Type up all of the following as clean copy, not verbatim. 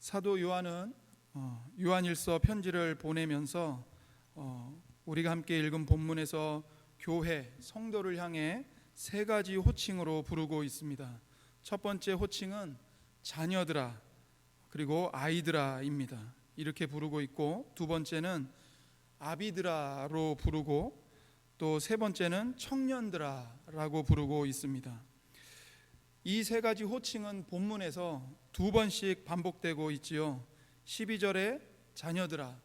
사도 요한은 요한일서 편지를 보내면서 우리가 함께 읽은 본문에서 교회, 성도를 향해 세 가지 호칭으로 부르고 있습니다. 첫 번째 호칭은 자녀들아, 그리고 아이들아입니다. 이렇게 부르고 있고, 두 번째는 아비들아로 부르고, 또 세 번째는 청년들아라고 부르고 있습니다. 이 세 가지 호칭은 본문에서 두 번씩 반복되고 있지요. 12절에 자녀들아,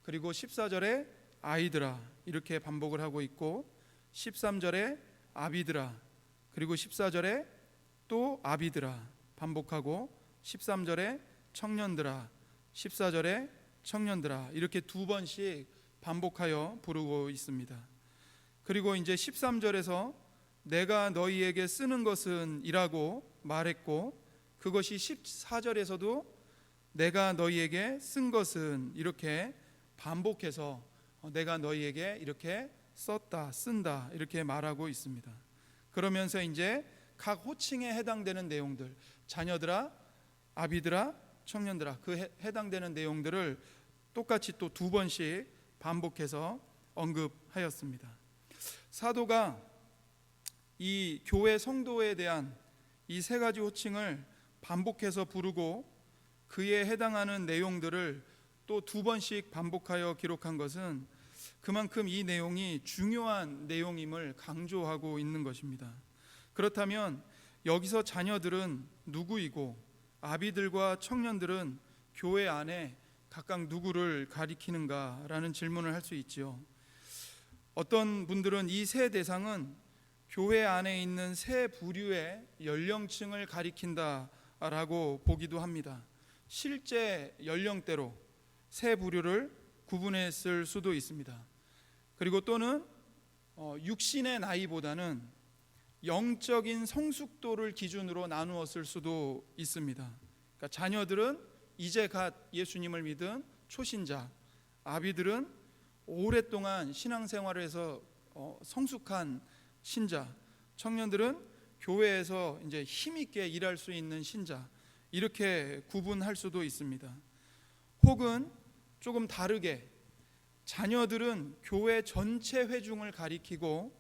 그리고 14절에 아이들아 이렇게 반복을 하고 있고, 13절에 아비들아, 그리고 14절에 또 아비들아 반복하고, 13절에 청년들아, 14절에 청년들아 이렇게 두 번씩 반복하여 부르고 있습니다. 그리고 이제 13절에서 내가 너희에게 쓰는 것은 이라고 말했고, 그것이 14절에서도 내가 너희에게 쓴 것은 이렇게 반복해서 내가 너희에게 이렇게 썼다, 쓴다 이렇게 말하고 있습니다. 그러면서 이제 각 호칭에 해당되는 내용들, 자녀들아, 아비들아, 청년들아, 그 해당되는 내용들을 똑같이 또 두 번씩 반복해서 언급하였습니다. 사도가 이 교회 성도에 대한 이 세 가지 호칭을 반복해서 부르고 그에 해당하는 내용들을 또 두 번씩 반복하여 기록한 것은 그만큼 이 내용이 중요한 내용임을 강조하고 있는 것입니다. 그렇다면 여기서 자녀들은 누구이고 아비들과 청년들은 교회 안에 각각 누구를 가리키는가라는 질문을 할 수 있지요. 어떤 분들은 이 세 대상은 교회 안에 있는 세 부류의 연령층을 가리킨다라고 보기도 합니다. 실제 연령대로 세 부류를 구분했을 수도 있습니다. 그리고 또는 육신의 나이보다는 영적인 성숙도를 기준으로 나누었을 수도 있습니다. 그러니까 자녀들은 이제 갓 예수님을 믿은 초신자, 아비들은 오랫동안 신앙생활을 해서 성숙한 신자, 청년들은 교회에서 이제 힘있게 일할 수 있는 신자, 이렇게 구분할 수도 있습니다. 혹은 조금 다르게 자녀들은 교회 전체 회중을 가리키고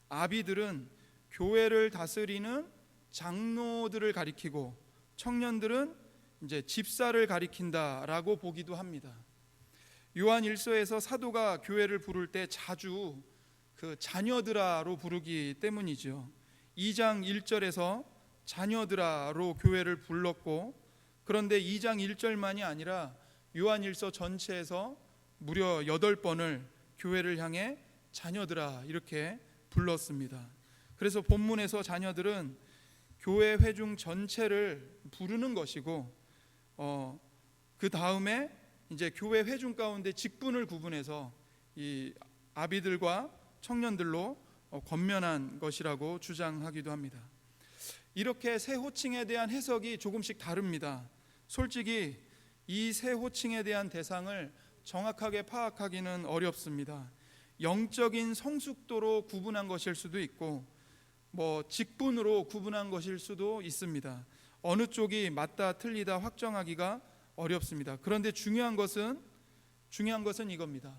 아비들은 교회를 다스리는 장로들을 가리키고 청년들은 이제 집사를 가리킨다라고 보기도 합니다. 요한 1서에서 사도가 교회를 부를 때 자주 그 자녀들아로 부르기 때문이죠. 2장 1절에서 자녀들아로 교회를 불렀고, 그런데 2장 1절만이 아니라 요한 1서 전체에서 무려 8번을 교회를 향해 자녀들아 이렇게 불렀습니다. 그래서 본문에서 자녀들은 교회 회중 전체를 부르는 것이고, 그 다음에 이제 교회 회중 가운데 직분을 구분해서 이 아비들과 청년들로 권면한 것이라고 주장하기도 합니다. 이렇게 세 호칭에 대한 해석이 조금씩 다릅니다. 솔직히 이 세 호칭에 대한 대상을 정확하게 파악하기는 어렵습니다. 영적인 성숙도로 구분한 것일 수도 있고, 직분으로 구분한 것일 수도 있습니다. 어느 쪽이 맞다 틀리다 확정하기가 어렵습니다. 그런데 중요한 것은 이겁니다.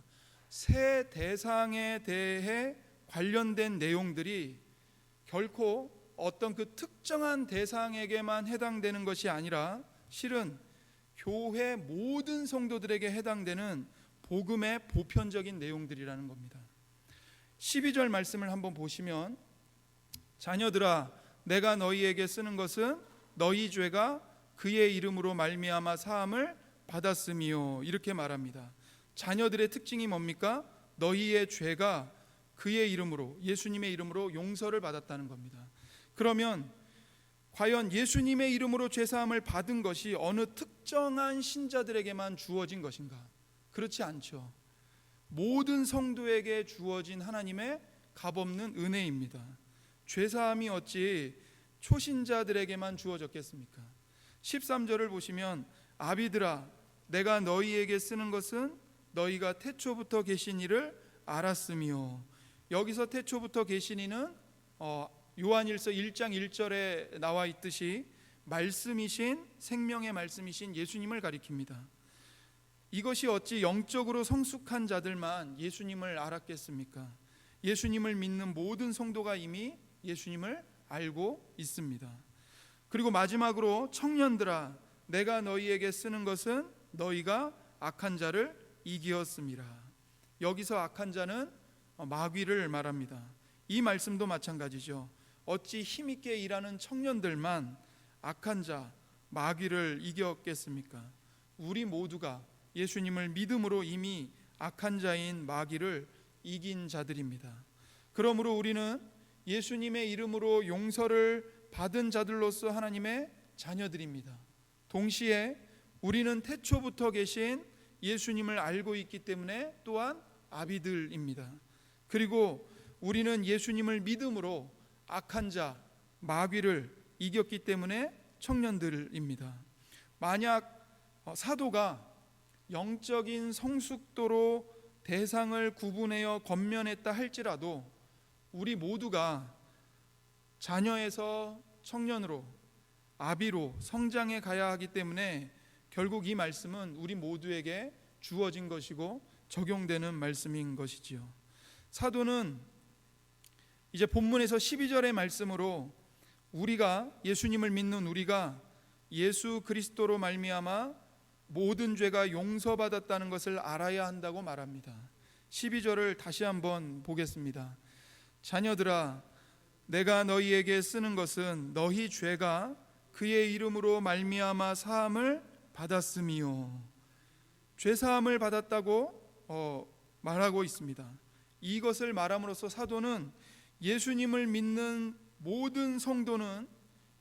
세 대상에 대해 관련된 내용들이 결코 어떤 그 특정한 대상에게만 해당되는 것이 아니라 실은 교회 모든 성도들에게 해당되는 복음의 보편적인 내용들이라는 겁니다. 12절 말씀을 한번 보시면, 자녀들아 내가 너희에게 쓰는 것은 너희 죄가 그의 이름으로 말미암아 사함을 받았음이요 이렇게 말합니다. 자녀들의 특징이 뭡니까? 너희의 죄가 그의 이름으로, 예수님의 이름으로 용서를 받았다는 겁니다. 그러면 과연 예수님의 이름으로 죄사함을 받은 것이 어느 특정한 신자들에게만 주어진 것인가? 그렇지 않죠. 모든 성도에게 주어진 하나님의 값없는 은혜입니다. 죄사함이 어찌 초신자들에게만 주어졌겠습니까? 13절을 보시면, 아비들아 내가 너희에게 쓰는 것은 너희가 태초부터 계신 이를 알았으며, 여기서 태초부터 계신 이는 요한일서 1장 1절에 나와 있듯이 말씀이신 생명의 말씀이신 예수님을 가리킵니다. 이것이 어찌 영적으로 성숙한 자들만 예수님을 알았겠습니까? 예수님을 믿는 모든 성도가 이미 예수님을 알고 있습니다. 그리고 마지막으로 청년들아 내가 너희에게 쓰는 것은 너희가 악한 자를 이기었음이라. 여기서 악한 자는 마귀를 말합니다. 이 말씀도 마찬가지죠. 어찌 힘있게 일하는 청년들만 악한 자 마귀를 이겼겠습니까? 우리 모두가 예수님을 믿음으로 이미 악한 자인 마귀를 이긴 자들입니다. 그러므로 우리는 예수님의 이름으로 용서를 받은 자들로서 하나님의 자녀들입니다. 동시에 우리는 태초부터 계신 예수님을 알고 있기 때문에 또한 아비들입니다. 그리고 우리는 예수님을 믿음으로 악한 자 마귀를 이겼기 때문에 청년들입니다. 만약 사도가 영적인 성숙도로 대상을 구분하여 권면했다 할지라도 우리 모두가 자녀에서 청년으로 아비로 성장해 가야 하기 때문에 결국 이 말씀은 우리 모두에게 주어진 것이고 적용되는 말씀인 것이지요. 사도는 이제 본문에서 12절의 말씀으로 우리가 예수님을 믿는 우리가 예수 그리스도로 말미암아 모든 죄가 용서받았다는 것을 알아야 한다고 말합니다. 12절을 다시 한번 보겠습니다. 자녀들아 내가 너희에게 쓰는 것은 너희 죄가 그의 이름으로 말미암아 사함을 받았음이요. 죄 사함을 받았다고 말하고 있습니다. 이것을 말함으로써 사도는 예수님을 믿는 모든 성도는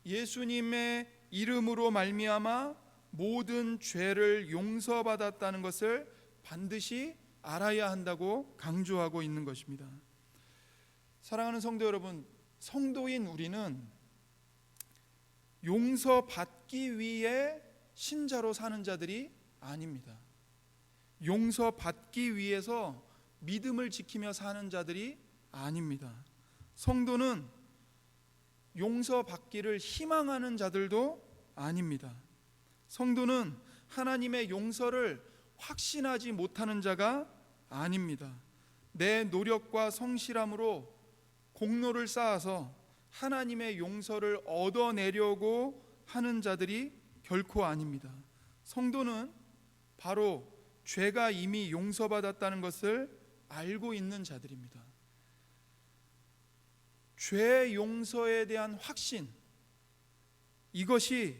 예수님의 이름으로 말미암아 모든 죄를 용서받았다는 것을 반드시 알아야 한다고 강조하고 있는 것입니다. 사랑하는 성도 여러분, 성도인 우리는 용서받기 위해 신자로 사는 자들이 아닙니다. 용서받기 위해서 믿음을 지키며 사는 자들이 아닙니다. 성도는 용서받기를 희망하는 자들도 아닙니다. 성도는 하나님의 용서를 확신하지 못하는 자가 아닙니다. 내 노력과 성실함으로 공로를 쌓아서 하나님의 용서를 얻어내려고 하는 자들이 결코 아닙니다. 성도는 바로 죄가 이미 용서받았다는 것을 알고 있는 자들입니다. 죄 용서에 대한 확신, 이것이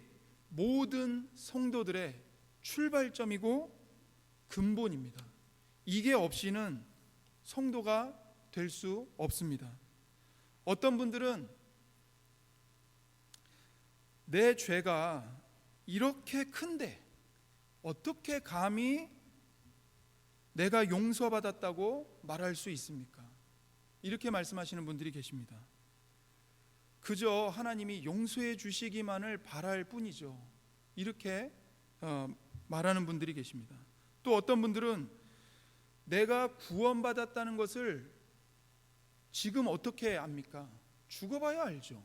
모든 성도들의 출발점이고 근본입니다. 이게 없이는 성도가 될 수 없습니다. 어떤 분들은 내 죄가 이렇게 큰데 어떻게 감히 내가 용서받았다고 말할 수 있습니까? 이렇게 말씀하시는 분들이 계십니다. 그저 하나님이 용서해 주시기만을 바랄 뿐이죠. 이렇게 말하는 분들이 계십니다. 또 어떤 분들은 내가 구원받았다는 것을 지금 어떻게 압니까? 죽어봐야 알죠.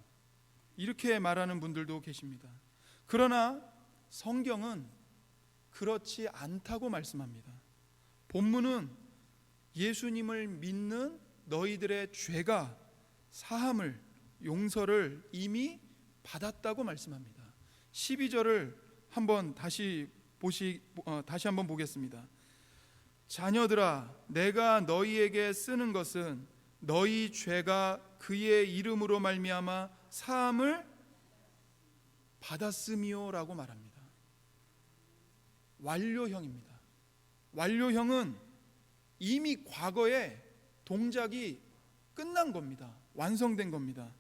이렇게 말하는 분들도 계십니다. 그러나 성경은 그렇지 않다고 말씀합니다. 본문은 예수님을 믿는 너희들의 죄가 사함을, 용서를 이미 받았다고 말씀합니다. 12절을 한번 다시 한번 보겠습니다. 자녀들아 내가 너희에게 쓰는 것은 너희 죄가 그의 이름으로 말미암아 사함을 받았음이요라고 말합니다. 완료형입니다. 완료형은 이미 과거에 동작이 끝난 겁니다. 완성된 겁니다.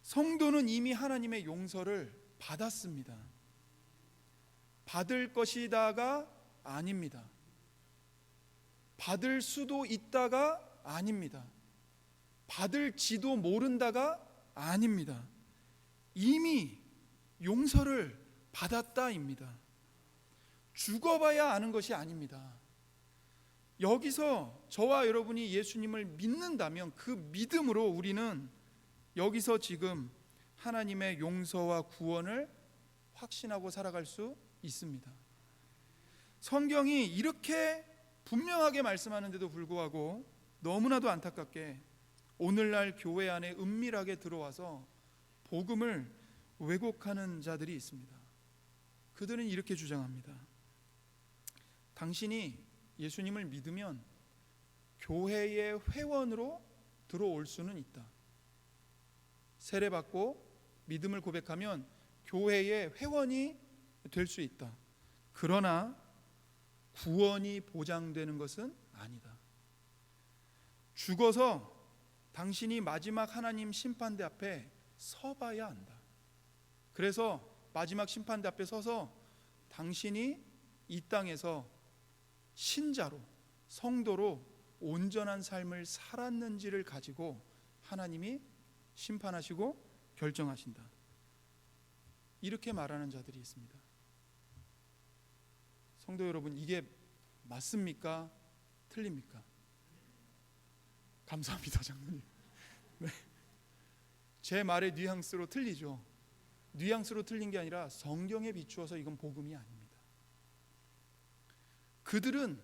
성도는 이미 하나님의 용서를 받았습니다. 받을 것이다가 아닙니다. 받을 수도 있다가 아닙니다. 받을지도 모른다가 아닙니다. 이미 용서를 받았다입니다. 죽어봐야 아는 것이 아닙니다. 여기서 저와 여러분이 예수님을 믿는다면 그 믿음으로 우리는 여기서 지금 하나님의 용서와 구원을 확신하고 살아갈 수 있습니다. 성경이 이렇게 분명하게 말씀하는데도 불구하고 너무나도 안타깝게 오늘날 교회 안에 은밀하게 들어와서 복음을 왜곡하는 자들이 있습니다. 그들은 이렇게 주장합니다. 당신이 예수님을 믿으면 교회의 회원으로 들어올 수는 있다. 세례받고 믿음을 고백하면 교회의 회원이 될 수 있다. 그러나 구원이 보장되는 것은 아니다. 죽어서 당신이 마지막 하나님 심판대 앞에 서봐야 한다. 그래서 마지막 심판대 앞에 서서 당신이 이 땅에서 신자로, 성도로 온전한 삶을 살았는지를 가지고 하나님이 심판하시고 결정하신다. 이렇게 말하는 자들이 있습니다. 성도 여러분, 이게 맞습니까? 틀립니까? 감사합니다, 장로님. 네. 제 말의 뉘앙스로 틀리죠. 뉘앙스로 틀린 게 아니라 성경에 비추어서 이건 복음이 아닙니다. 그들은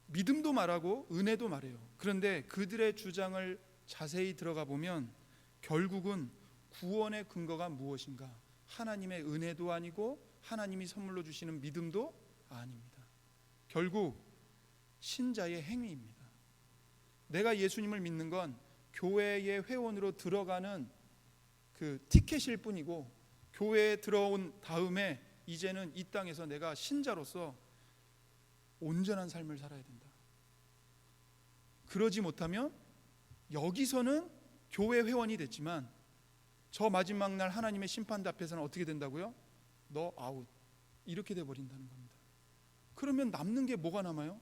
믿음도 말하고 은혜도 말해요. 그런데 그들의 주장을 자세히 들어가 보면 결국은 구원의 근거가 무엇인가? 하나님의 은혜도 아니고 하나님이 선물로 주시는 믿음도 아닙니다. 결국 신자의 행위입니다. 내가 예수님을 믿는 건 교회의 회원으로 들어가는 그 티켓일 뿐이고, 교회에 들어온 다음에 이제는 이 땅에서 내가 신자로서 온전한 삶을 살아야 된다. 그러지 못하면 여기서는 교회 회원이 됐지만 저 마지막 날 하나님의 심판대 앞에서는 어떻게 된다고요? 너 아웃. 이렇게 돼버린다는 겁니다. 그러면 남는 게 뭐가 남아요?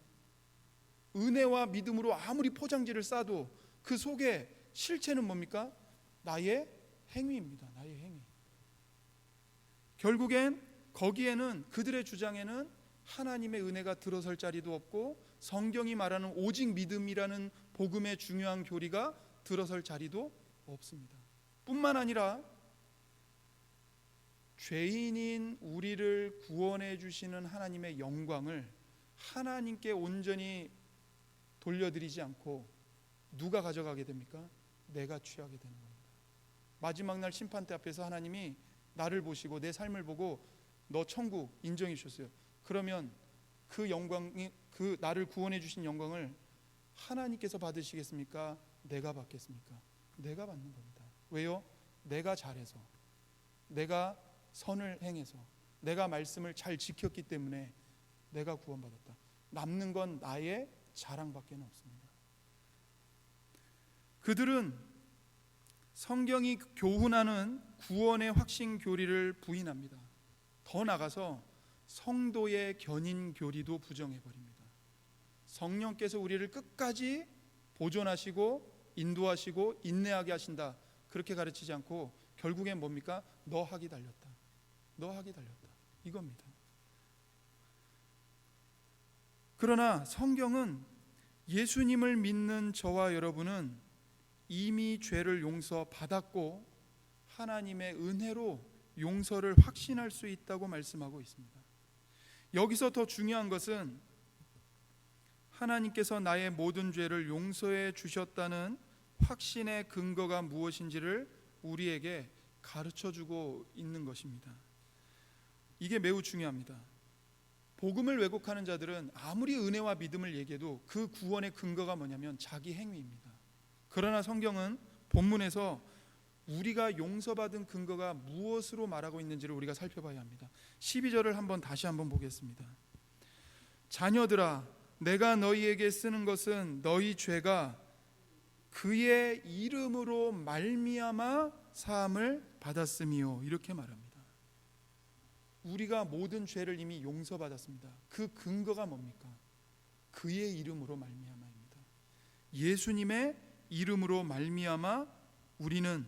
은혜와 믿음으로 아무리 포장지를 싸도 그 속에 실체는 뭡니까? 나의 행위입니다. 나의 행위. 결국엔 거기에는, 그들의 주장에는 하나님의 은혜가 들어설 자리도 없고 성경이 말하는 오직 믿음이라는 복음의 중요한 교리가 들어설 자리도 없습니다. 뿐만 아니라 죄인인 우리를 구원해 주시는 하나님의 영광을 하나님께 온전히 돌려드리지 않고 누가 가져가게 됩니까? 내가 취하게 되는 겁니다. 마지막 날 심판대 앞에서 하나님이 나를 보시고 내 삶을 보고 너 천국 인정해 주셨어요. 그러면 그 영광이, 그 나를 구원해 주신 영광을 하나님께서 받으시겠습니까? 내가 받겠습니까? 내가 받는 겁니다. 왜요? 내가 잘해서, 내가 선을 행해서, 내가 말씀을 잘 지켰기 때문에 내가 구원받았다. 남는 건 나의 자랑밖에 없습니다. 그들은 성경이 교훈하는 구원의 확신 교리를 부인합니다. 더 나아가서 성도의 견인 교리도 부정해버립니다. 성령께서 우리를 끝까지 보존하시고 인도하시고 인내하게 하신다, 그렇게 가르치지 않고 결국엔 뭡니까? 너 하기 달렸다, 너 하기 달렸다, 이겁니다. 그러나 성경은 예수님을 믿는 저와 여러분은 이미 죄를 용서받았고 하나님의 은혜로 용서를 확신할 수 있다고 말씀하고 있습니다. 여기서 더 중요한 것은 하나님께서 나의 모든 죄를 용서해 주셨다는 확신의 근거가 무엇인지를 우리에게 가르쳐주고 있는 것입니다. 이게 매우 중요합니다. 복음을 왜곡하는 자들은 아무리 은혜와 믿음을 얘기해도 그 구원의 근거가 뭐냐면 자기 행위입니다. 그러나 성경은 본문에서 우리가 용서받은 근거가 무엇으로 말하고 있는지를 우리가 살펴봐야 합니다. 12절을 다시 한번 보겠습니다. 자녀들아, 내가 너희에게 쓰는 것은 너희 죄가 그의 이름으로 말미암아 사함을 받았음이요, 이렇게 말합니다. 우리가 모든 죄를 이미 용서받았습니다. 그 근거가 뭡니까? 그의 이름으로 말미암아입니다. 예수님의 이름으로 말미암아 우리는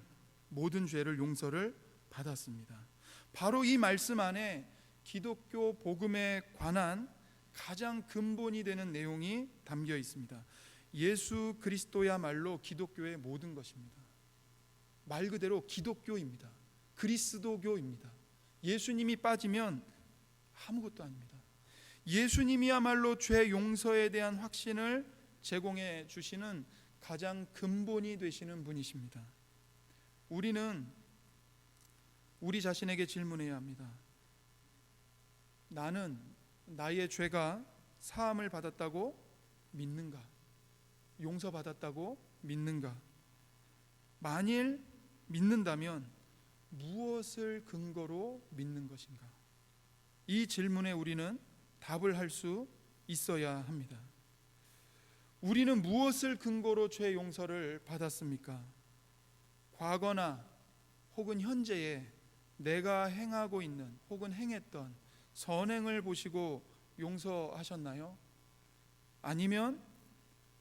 모든 죄를 용서를 받았습니다. 바로 이 말씀 안에 기독교 복음에 관한 가장 근본이 되는 내용이 담겨 있습니다. 예수 그리스도야말로 기독교의 모든 것입니다. 말 그대로 기독교입니다. 그리스도교입니다. 예수님이 빠지면 아무것도 아닙니다. 예수님이야말로 죄 용서에 대한 확신을 제공해 주시는 가장 근본이 되시는 분이십니다. 우리는 우리 자신에게 질문해야 합니다. 나는 나의 죄가 사함을 받았다고 믿는가? 용서받았다고 믿는가? 만일 믿는다면 무엇을 근거로 믿는 것인가? 이 질문에 우리는 답을 할 수 있어야 합니다. 우리는 무엇을 근거로 죄 용서를 받았습니까? 과거나 혹은 현재에 내가 행하고 있는 혹은 행했던 선행을 보시고 용서하셨나요? 아니면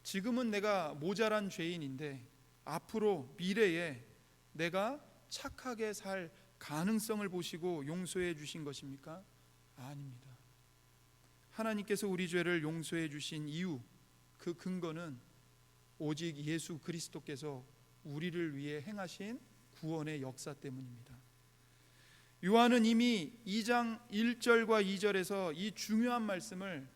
지금은 내가 모자란 죄인인데 앞으로 미래에 내가 착하게 살 가능성을 보시고 용서해 주신 것입니까? 아닙니다. 하나님께서 우리 죄를 용서해 주신 이유, 그 근거는 오직 예수 그리스도께서 우리를 위해 행하신 구원의 역사 때문입니다. 요한은 이미 2장 1절과 2절에서 이 중요한 말씀을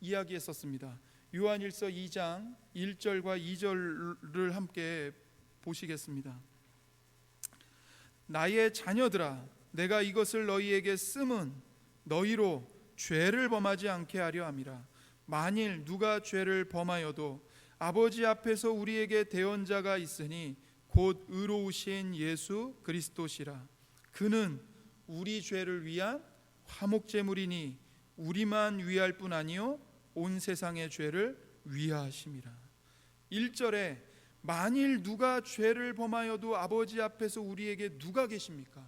이야기했었습니다. 요한일서 2장 1절과 2절을 함께 보시겠습니다. 나의 자녀들아, 내가 이것을 너희에게 쓰면 너희로 죄를 범하지 않게 하려 함이라. 만일 누가 죄를 범하여도 아버지 앞에서 우리에게 대언자가 있으니 곧 의로우신 예수 그리스도시라. 그는 우리 죄를 위한 화목제물이니 우리만 위할 뿐 아니요 온 세상의 죄를 위하심이라. 1절에 만일 누가 죄를 범하여도 아버지 앞에서 우리에게 누가 계십니까?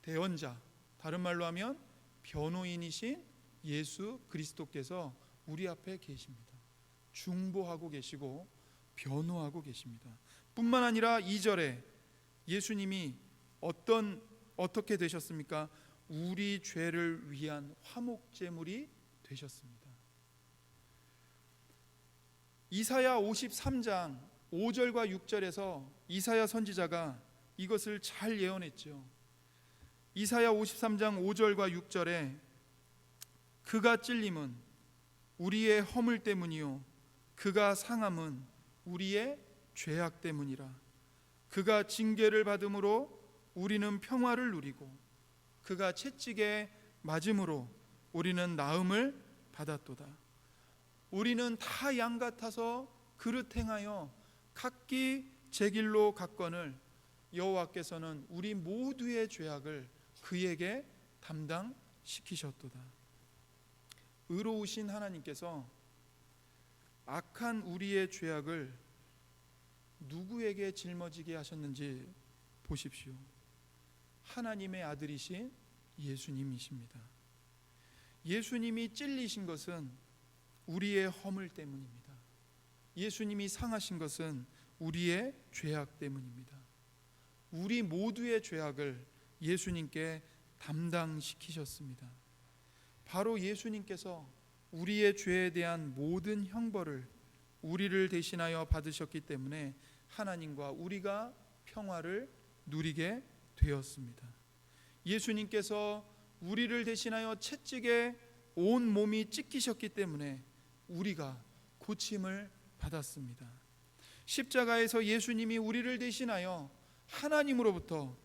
대언자, 다른 말로 하면 변호인이신 예수 그리스도께서 우리 앞에 계십니다. 중보하고 계시고 변호하고 계십니다. 뿐만 아니라 2절에 예수님이 어떻게 되셨습니까? 우리 죄를 위한 화목제물이 되셨습니다. 이사야 53장 5절과 6절에서 이사야 선지자가 이것을 잘 예언했죠. 이사야 53장 5절과 6절에 그가 찔림은 우리의 허물 때문이요 그가 상함은 우리의 죄악 때문이라. 그가 징계를 받음으로 우리는 평화를 누리고 그가 채찍에 맞음으로 우리는 나음을 받았도다. 우리는 다 양 같아서 그릇 행하여 각기 제 길로 갔거늘 여호와께서는 우리 모두의 죄악을 그에게 담당시키셨도다. 의로우신 하나님께서 악한 우리의 죄악을 누구에게 짊어지게 하셨는지 보십시오. 하나님의 아들이신 예수님이십니다. 예수님이 찔리신 것은 우리의 허물 때문입니다. 예수님이 상하신 것은 우리의 죄악 때문입니다. 우리 모두의 죄악을 예수님께 담당시키셨습니다. 바로 예수님께서 우리의 죄에 대한 모든 형벌을 우리를 대신하여 받으셨기 때문에 하나님과 우리가 평화를 누리게 되었습니다. 예수님께서 우리를 대신하여 채찍에 온 몸이 찢기셨기 때문에 우리가 고침을 받았습니다. 십자가에서 예수님이 우리를 대신하여 하나님으로부터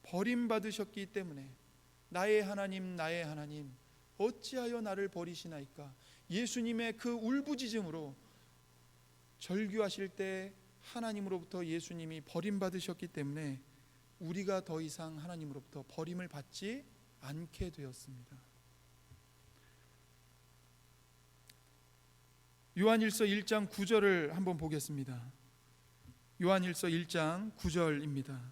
버림받으셨기 때문에 나의 하나님 나의 하나님 어찌하여 나를 버리시나이까. 예수님의 그 울부짖음으로 절규하실 때 하나님으로부터 예수님이 버림받으셨기 때문에 우리가 더 이상 하나님으로부터 버림을 받지 않게 되었습니다. 요한일서 1장 9절을 한번 보겠습니다. 요한일서 1장 9절입니다.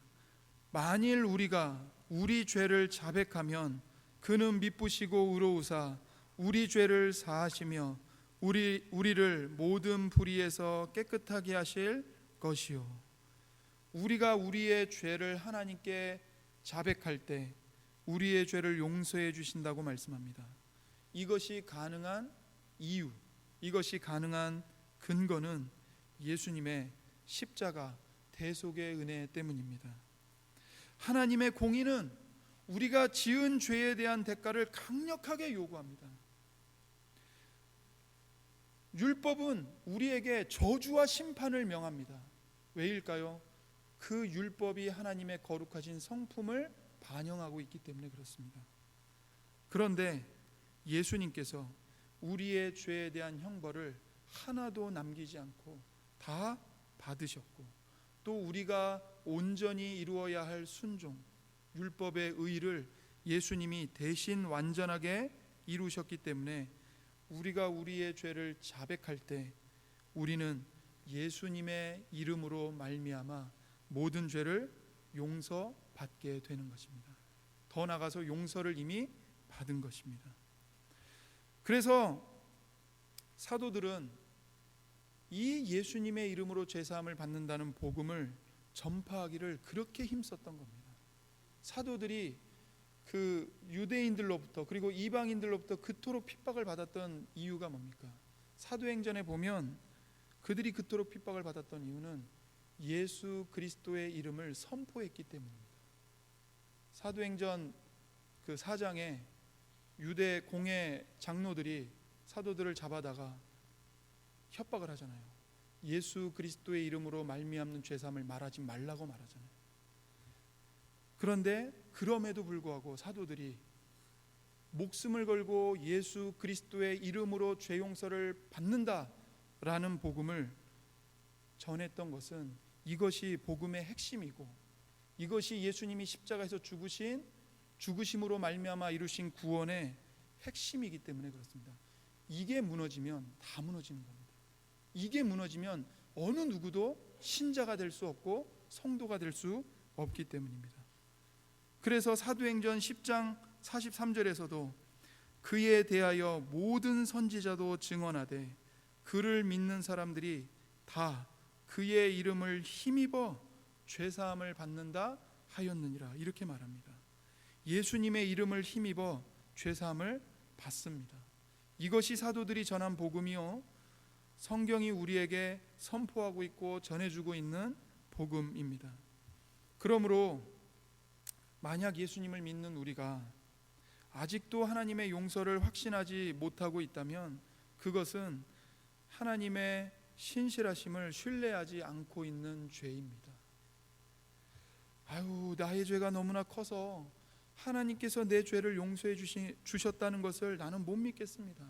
만일 우리가 우리 죄를 자백하면 그는 미쁘시고 의로우사 우리 죄를 사하시며 우리를 모든 불의에서 깨끗하게 하실 것이요. 우리가 우리의 죄를 하나님께 자백할 때 우리의 죄를 용서해 주신다고 말씀합니다. 이것이 가능한 이유, 이것이 가능한 근거는 예수님의 십자가 대속의 은혜 때문입니다. 하나님의 공의는 우리가 지은 죄에 대한 대가를 강력하게 요구합니다. 율법은 우리에게 저주와 심판을 명합니다. 왜일까요? 그 율법이 하나님의 거룩하신 성품을 반영하고 있기 때문에 그렇습니다. 그런데 예수님께서 우리의 죄에 대한 형벌을 하나도 남기지 않고 다 받으셨고, 또 우리가 온전히 이루어야 할 순종, 율법의 의를 예수님이 대신 완전하게 이루셨기 때문에 우리가 우리의 죄를 자백할 때 우리는 예수님의 이름으로 말미암아 모든 죄를 용서받게 되는 것입니다. 더 나아가서 용서를 이미 받은 것입니다. 그래서 사도들은 이 예수님의 이름으로 죄사함을 받는다는 복음을 전파하기를 그렇게 힘썼던 겁니다. 사도들이 그 유대인들로부터 그리고 이방인들로부터 그토록 핍박을 받았던 이유가 뭡니까? 사도행전에 보면 그들이 그토록 핍박을 받았던 이유는 예수 그리스도의 이름을 선포했기 때문입니다. 사도행전 그 4장에 유대 공회 장로들이 사도들을 잡아다가 협박을 하잖아요. 예수 그리스도의 이름으로 말미암는 죄사함을 말하지 말라고 말하잖아요. 그런데 그럼에도 불구하고 사도들이 목숨을 걸고 예수 그리스도의 이름으로 죄 용서를 받는다라는 복음을 전했던 것은 이것이 복음의 핵심이고, 이것이 예수님이 십자가에서 죽으심으로 말미암아 이루신 구원의 핵심이기 때문에 그렇습니다. 이게 무너지면 다 무너지는 겁니다. 이게 무너지면 어느 누구도 신자가 될 수 없고 성도가 될 수 없기 때문입니다. 그래서 사도행전 10장 43절에서도 그에 대하여 모든 선지자도 증언하되 그를 믿는 사람들이 다 그의 이름을 힘입어 죄사함을 받는다 하였느니라, 이렇게 말합니다. 예수님의 이름을 힘입어 죄사함을 받습니다. 이것이 사도들이 전한 복음이요, 성경이 우리에게 선포하고 있고 전해주고 있는 복음입니다. 그러므로 만약 예수님을 믿는 우리가 아직도 하나님의 용서를 확신하지 못하고 있다면 그것은 하나님의 신실하심을 신뢰하지 않고 있는 죄입니다. 아유, 나의 죄가 너무나 커서 하나님께서 내 죄를 용서해 주셨다는 것을 나는 못 믿겠습니다.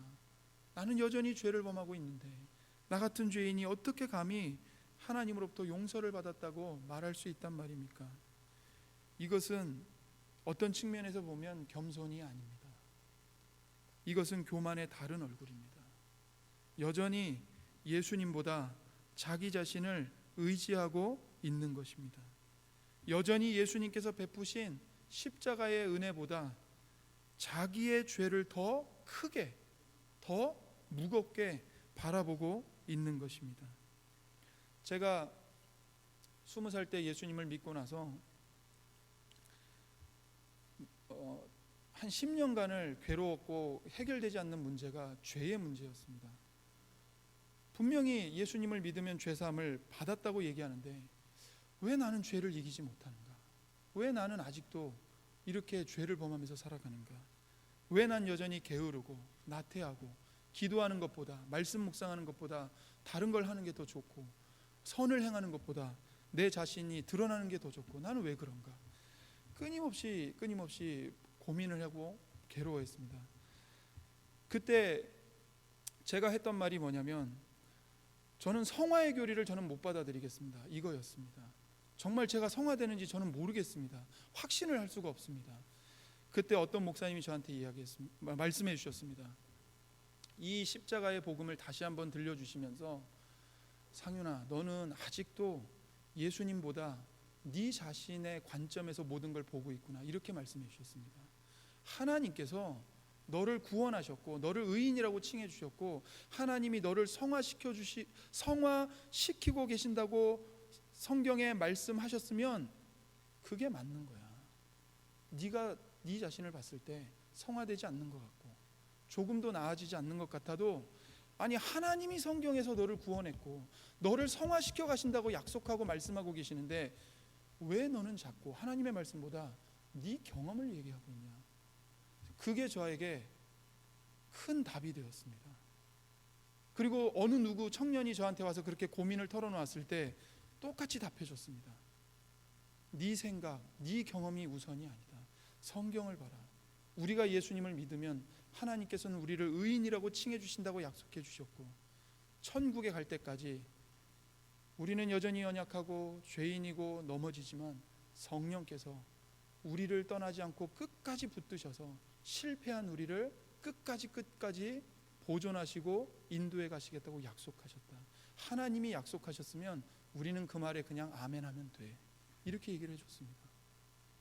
나는 여전히 죄를 범하고 있는데 나 같은 죄인이 어떻게 감히 하나님으로부터 용서를 받았다고 말할 수 있단 말입니까? 이것은 어떤 측면에서 보면 겸손이 아닙니다. 이것은 교만의 다른 얼굴입니다. 여전히 예수님보다 자기 자신을 의지하고 있는 것입니다. 여전히 예수님께서 베푸신 십자가의 은혜보다 자기의 죄를 더 크게, 더 무겁게 바라보고 있는 것입니다. 제가 20살 때 예수님을 믿고 나서 한 10년간을 괴로웠고 해결되지 않는 문제가 죄의 문제였습니다. 분명히 예수님을 믿으면 죄사함을 받았다고 얘기하는데 왜 나는 죄를 이기지 못하는가? 왜 나는 아직도 이렇게 죄를 범하면서 살아가는가? 왜 난 여전히 게으르고 나태하고 기도하는 것보다, 말씀 묵상하는 것보다 다른 걸 하는 게 더 좋고, 선을 행하는 것보다 내 자신이 드러나는 게 더 좋고, 나는 왜 그런가? 끊임없이 고민을 하고 괴로워했습니다. 그때 제가 했던 말이 뭐냐면, 저는 성화의 교리를 저는 못 받아들이겠습니다. 이거였습니다. 정말 제가 성화되는지 저는 모르겠습니다. 확신을 할 수가 없습니다. 그때 어떤 목사님이 저한테 말씀해 주셨습니다. 이 십자가의 복음을 다시 한번 들려주시면서, 상윤아, 너는 아직도 예수님보다 네 자신의 관점에서 모든 걸 보고 있구나, 이렇게 말씀해 주셨습니다. 하나님께서 너를 구원하셨고 너를 의인이라고 칭해 주셨고 하나님이 너를 성화시키고 계신다고 성경에 말씀하셨으면 그게 맞는 거야. 네가 네 자신을 봤을 때 성화되지 않는 것 같고 조금도 나아지지 않는 것 같아도, 아니 하나님이 성경에서 너를 구원했고 너를 성화시켜 가신다고 약속하고 말씀하고 계시는데 왜 너는 자꾸 하나님의 말씀보다 네 경험을 얘기하고 있냐? 그게 저에게 큰 답이 되었습니다. 그리고 어느 누구 청년이 저한테 와서 그렇게 고민을 털어놓았을 때 똑같이 답해줬습니다. 네 생각, 네 경험이 우선이 아니다. 성경을 봐라. 우리가 예수님을 믿으면 하나님께서는 우리를 의인이라고 칭해 주신다고 약속해 주셨고, 천국에 갈 때까지 우리는 여전히 연약하고 죄인이고 넘어지지만 성령께서 우리를 떠나지 않고 끝까지 붙드셔서 실패한 우리를 끝까지 보존하시고 인도해 가시겠다고 약속하셨다. 하나님이 약속하셨으면 우리는 그 말에 그냥 아멘하면 돼. 이렇게 얘기를 해줬습니다.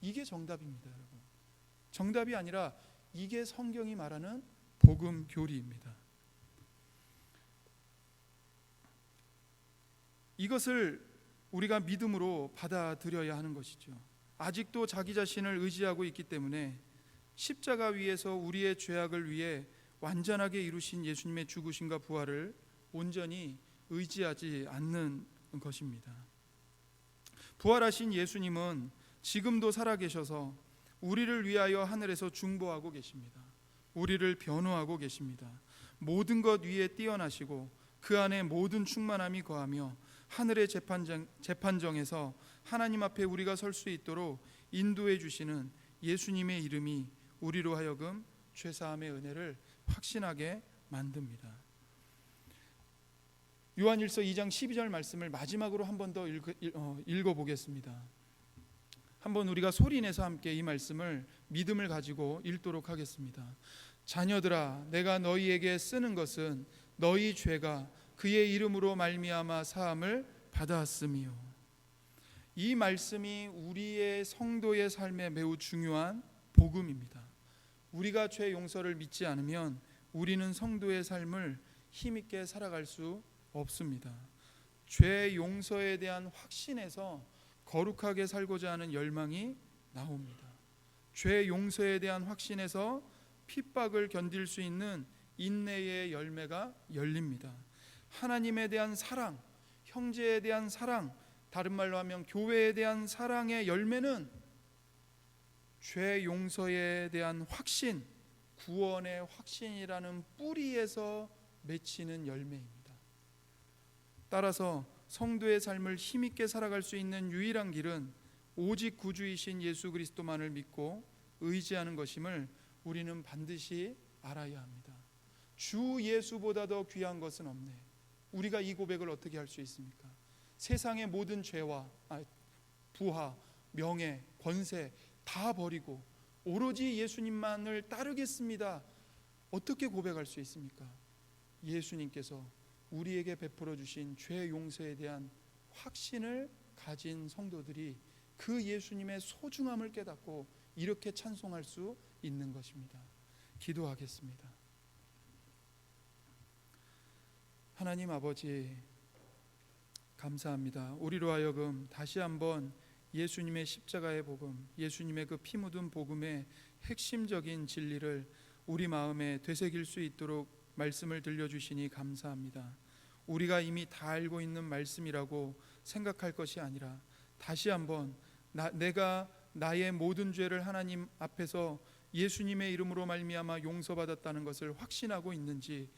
이게 정답입니다, 여러분. 정답이 아니라 이게 성경이 말하는 복음 교리입니다. 이것을 우리가 믿음으로 받아들여야 하는 것이죠. 아직도 자기 자신을 의지하고 있기 때문에 십자가 위에서 우리의 죄악을 위해 완전하게 이루신 예수님의 죽으심과 부활을 온전히 의지하지 않는 것입니다. 부활하신 예수님은 지금도 살아계셔서 우리를 위하여 하늘에서 중보하고 계십니다. 우리를 변호하고 계십니다. 모든 것 위에 뛰어나시고 그 안에 모든 충만함이 거하며 하늘의 재판정에서 하나님 앞에 우리가 설 수 있도록 인도해 주시는 예수님의 이름이 우리로 하여금 죄사함의 은혜를 확신하게 만듭니다. 요한일서 2장 12절 말씀을 마지막으로 한 번 더 읽어보겠습니다. 한번 우리가 소리내서 함께 이 말씀을 믿음을 가지고 읽도록 하겠습니다. 자녀들아, 내가 너희에게 쓰는 것은 너희 죄가 그의 이름으로 말미암아 사함을 받았음이요. 이 말씀이 우리의 성도의 삶에 매우 중요한 복음입니다. 우리가 죄 용서를 믿지 않으면 우리는 성도의 삶을 힘있게 살아갈 수 없습니다. 죄 용서에 대한 확신에서 거룩하게 살고자 하는 열망이 나옵니다. 죄 용서에 대한 확신에서 핍박을 견딜 수 있는 인내의 열매가 열립니다. 하나님에 대한 사랑, 형제에 대한 사랑, 다른 말로 하면 교회에 대한 사랑의 열매는 죄 용서에 대한 확신, 구원의 확신이라는 뿌리에서 맺히는 열매입니다. 따라서 성도의 삶을 힘있게 살아갈 수 있는 유일한 길은 오직 구주이신 예수 그리스도만을 믿고 의지하는 것임을 우리는 반드시 알아야 합니다. 주 예수보다 더 귀한 것은 없네. 우리가 이 고백을 어떻게 할 수 있습니까? 세상의 모든 죄와 부하, 명예, 권세 다 버리고 오로지 예수님만을 따르겠습니다. 어떻게 고백할 수 있습니까? 예수님께서 우리에게 베풀어 주신 죄 용서에 대한 확신을 가진 성도들이 그 예수님의 소중함을 깨닫고 이렇게 찬송할 수 있는 것입니다. 기도하겠습니다. 하나님 아버지, 감사합니다. 우리로 하여금 다시 한번 예수님의 십자가의 복음, 예수님의 그 피 묻은 복음의 핵심적인 진리를 우리 마음에 되새길 수 있도록 말씀을 들려주시니 감사합니다. 우리가 이미 다 알고 있는 말씀이라고 생각할 것이 아니라 다시 한번 내가 나의 모든 죄를 하나님 앞에서 예수님의 이름으로 말미암아 용서받았다는 것을 확신하고 있는지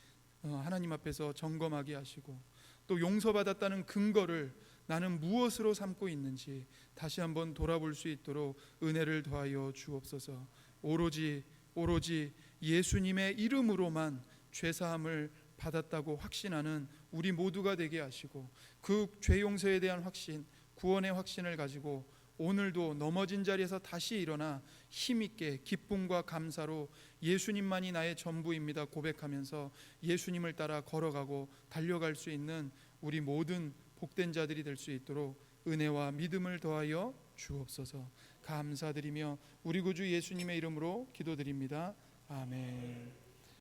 하나님 앞에서 점검하게 하시고, 또 용서받았다는 근거를 나는 무엇으로 삼고 있는지 다시 한번 돌아볼 수 있도록 은혜를 더하여 주옵소서. 오로지 예수님의 이름으로만 죄사함을 받았다고 확신하는 우리 모두가 되게 하시고, 그 죄 용서에 대한 확신, 구원의 확신을 가지고 오늘도 넘어진 자리에서 다시 일어나 힘있게 기쁨과 감사로 예수님만이 나의 전부입니다 고백하면서 예수님을 따라 걸어가고 달려갈 수 있는 우리 모든 복된 자들이 될 수 있도록 은혜와 믿음을 더하여 주옵소서. 감사드리며 우리 구주 예수님의 이름으로 기도드립니다. 아멘.